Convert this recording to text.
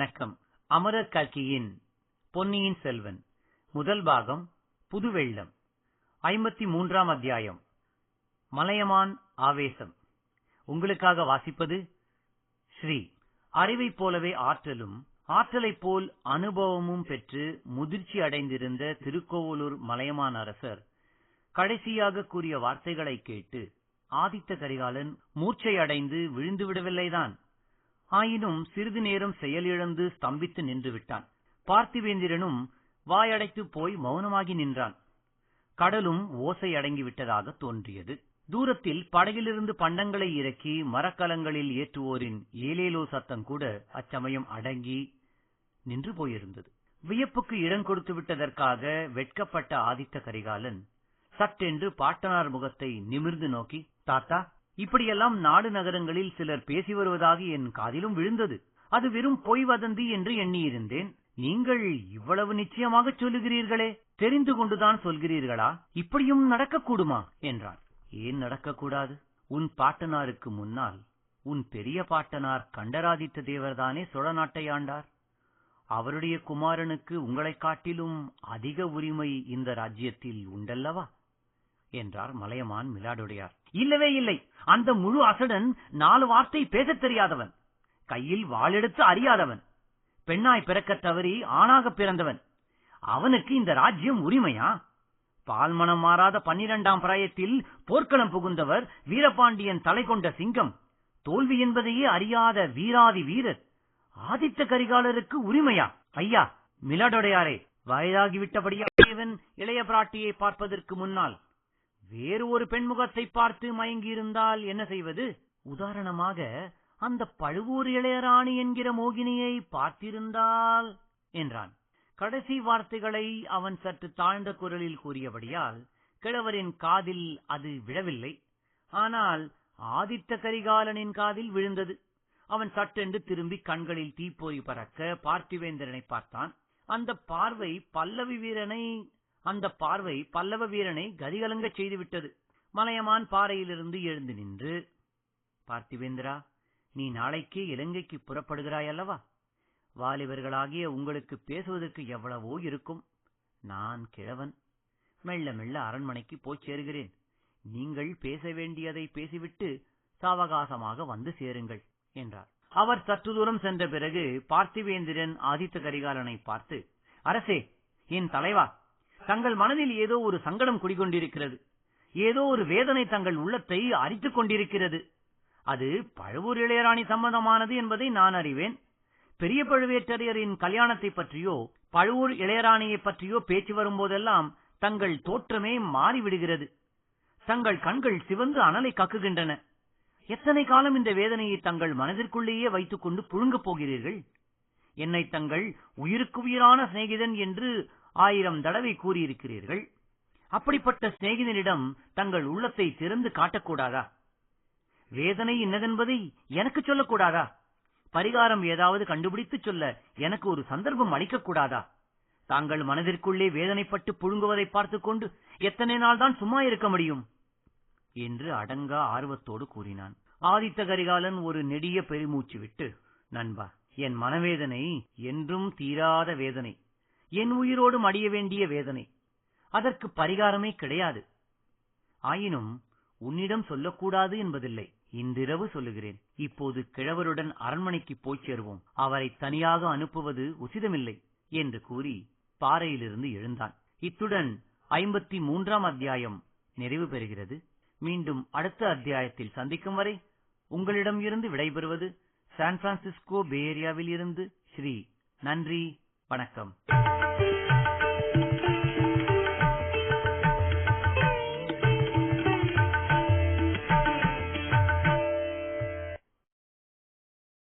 வணக்கம். அமரர் கல்கியின் பொன்னியின் செல்வன் முதல் பாகம் புதுவெள்ளம் 53ஆம் அத்தியாயம் மலையமான் ஆவேசம். உங்களுக்காக வாசிப்பது ஸ்ரீ. அறிவைப் போலவே ஆற்றலும் ஆற்றலைப் போல் அனுபவமும் பெற்று முதிர்ச்சி அடைந்திருந்த திருக்கோவலூர் மலையமான் அரசர் கடைசியாக கூறிய வார்த்தைகளை கேட்டு ஆதித்த கரிகாலன் மூர்ச்சை அடைந்து விழுந்து விடவில்லைதான். ஆயினும் சிறிது நேரம் செயலிழந்து ஸ்தம்பித்து நின்று விட்டான். பார்த்திவேந்திரனும் வாயடைத்து போய் மௌனமாகி நின்றான். கடலும் ஓசை அடங்கிவிட்டதாக தோன்றியது. தூரத்தில் படகிலிருந்து பண்டங்களை இறக்கி மரக்கலங்களில் ஏற்றுவோரின் ஏலேலோ சத்தம் கூட அச்சமயம் அடங்கி நின்று போயிருந்தது. வியப்புக்கு இடம் கொடுத்து விட்டதற்காக வெட்கப்பட்ட ஆதித்த கரிகாலன் சட்டென்று பாட்டனார் முகத்தை நிமிர்ந்து நோக்கி, தாத்தா, இப்படியெல்லாம் நாடு நகரங்களில் சிலர் பேசி வருவதாக என் காதிலும் விழுந்தது. அது வெறும் பொய் வதந்தி என்று எண்ணியிருந்தேன். நீங்கள் இவ்வளவு நிச்சயமாக சொல்லுகிறீர்களே, தெரிந்து கொண்டுதான் சொல்கிறீர்களா? இப்படியும் நடக்கக்கூடுமா என்றான். ஏன் நடக்கக்கூடாது? உன் பாட்டனாருக்கு முன்னால் உன் பெரிய பாட்டனார் கண்டராதித்த தேவர்தானே சோழ நாட்டை ஆண்டார். அவருடைய குமாரனுக்கு உங்களைக் காட்டிலும் அதிக உரிமை இந்த ராஜ்யத்தில் உண்டல்லவா என்றார் மலையமான் மிலாடுடையார். இல்லவே இல்லை. அந்த முழு அசடன் 4 வார்த்தை பேசத் தெரியாதவன், கையில் வாளெடுத்து அறியாதவன், பெண்ணாய் பிறக்கத் தவறி ஆணாக பிறந்தவன். அவனுக்கு இந்த ராஜ்யம் உரிமையா? பால்மணம் மாறாத 12ஆம் பிராயத்தில் போர்க்களம் புகுந்தவர், வீரபாண்டியன் தலை கொண்ட சிங்கம், தோல்வி என்பதையே அறியாத வீராதி வீரர் ஆதித்த கரிகாலருக்கு உரிமையா? ஐயா மிலாடுடையாரே, வயதாகிவிட்டபடியான் இளைய பிராட்டியை பார்ப்பதற்கு முன்னால் வேறு ஒரு பெண்முகத்தை பார்த்து மயங்கியிருந்தால் என்ன செய்வது? உதாரணமாக அந்த பழுவூர் இளையராணி என்கிற மோகினியை பார்த்திருந்தால் என்றான். கடைசி வார்த்தைகளை அவன் சற்று தாழ்ந்த குரலில் கூறியபடியால் கிழவரின் காதில் அது விழவில்லை. ஆனால் ஆதித்த கரிகாலனின் காதில் விழுந்தது. அவன் சட்டென்று திரும்பி கண்களில் தீப்பொறி பறக்க பார்த்திவேந்திரனை பார்த்தான். அந்த பார்வை பல்லவ வீரனை கதிகலங்க செய்துவிட்டது. மலையமான் பாறையிலிருந்து எழுந்து நின்று, பார்த்திவேந்திரா, நீ நாளைக்கே இலங்கைக்கு புறப்படுகிறாய் அல்லவா? வாலிபர்களாகிய உங்களுக்கு பேசுவதற்கு எவ்வளவோ இருக்கும். நான் கிழவன், மெல்ல மெல்ல அரண்மனைக்கு போய் சேருகிறேன். நீங்கள் பேச வேண்டியதை பேசிவிட்டு சாவகாசமாக வந்து சேருங்கள் என்றார். அவர் சற்று தூரம் சென்ற பிறகு பார்த்திவேந்திரன் ஆதித்த கரிகாலனை பார்த்து, அரசே, என் தலைவா, தங்கள் மனதில் ஏதோ ஒரு சங்கடம் குடிகொண்டிருக்கிறது. ஏதோ ஒரு வேதனை தங்கள் உள்ளத்தை அரித்துக் கொண்டிருக்கிறது. அது பழுவூர் இளையராணி சம்பந்தமானது என்பதை நான் அறிவேன். பெரிய பழுவேட்டரையரின் கல்யாணத்தை பற்றியோ பழுவூர் இளையராணியை பற்றியோ பேச்சு வரும்போதெல்லாம் தங்கள் தோற்றமே மாறிவிடுகிறது. தங்கள் கண்கள் சிவந்து அனலை கக்குகின்றன. எத்தனை காலம் இந்த வேதனையை தங்கள் மனதிற்குள்ளேயே வைத்துக் கொண்டு புழுங்கப் போகிறீர்கள்? என்னை தங்கள் உயிருக்கு உயிரான சிநேகிதன் என்று 1000 தடவை கூறியிருக்கிறீர்கள். அப்படிப்பட்ட சிநேகிதனிடம் தங்கள் உள்ளத்தை திறந்து காட்டக்கூடாதா? வேதனை என்னதென்பதை எனக்கு சொல்லக்கூடாதா? பரிகாரம் ஏதாவது கண்டுபிடித்து சொல்ல எனக்கு ஒரு சந்தர்ப்பம் அளிக்கக்கூடாதா? தாங்கள் மனதிற்குள்ளே வேதனைப்பட்டு புழுங்குவதை பார்த்துக் கொண்டு எத்தனை நாள் தான் சும்மா இருக்க முடியும் என்று அடங்கா ஆர்வத்தோடு கூறினான். ஆதித்த கரிகாலன் ஒரு நெடிய பெருமூச்சு விட்டு, நண்பா, என் மனவேதனை என்றும் தீராத வேதனை, என் உயிரோடு மடிய வேண்டிய வேதனை. அதற்கு பரிகாரமே கிடையாது. ஆயினும் உன்னிடம் சொல்லக்கூடாது என்பதில்லை. இன்றிரவு சொல்லுகிறேன். இப்போது கிழவருடன் அரண்மனைக்கு போய்ச் சேருவோம். அவரை தனியாக அனுப்புவது உசிதமில்லை என்று கூறி பாறையிலிருந்து எழுந்தான். இத்துடன் 53ஆம் அத்தியாயம் நிறைவு பெறுகிறது. மீண்டும் அடுத்த அத்தியாயத்தில் சந்திக்கும் வரை உங்களிடம் இருந்து விடைபெறுவது சான் பிரான்சிஸ்கோ பே ஏரியாவில் இருந்து ஸ்ரீ. நன்றி, வணக்கம்.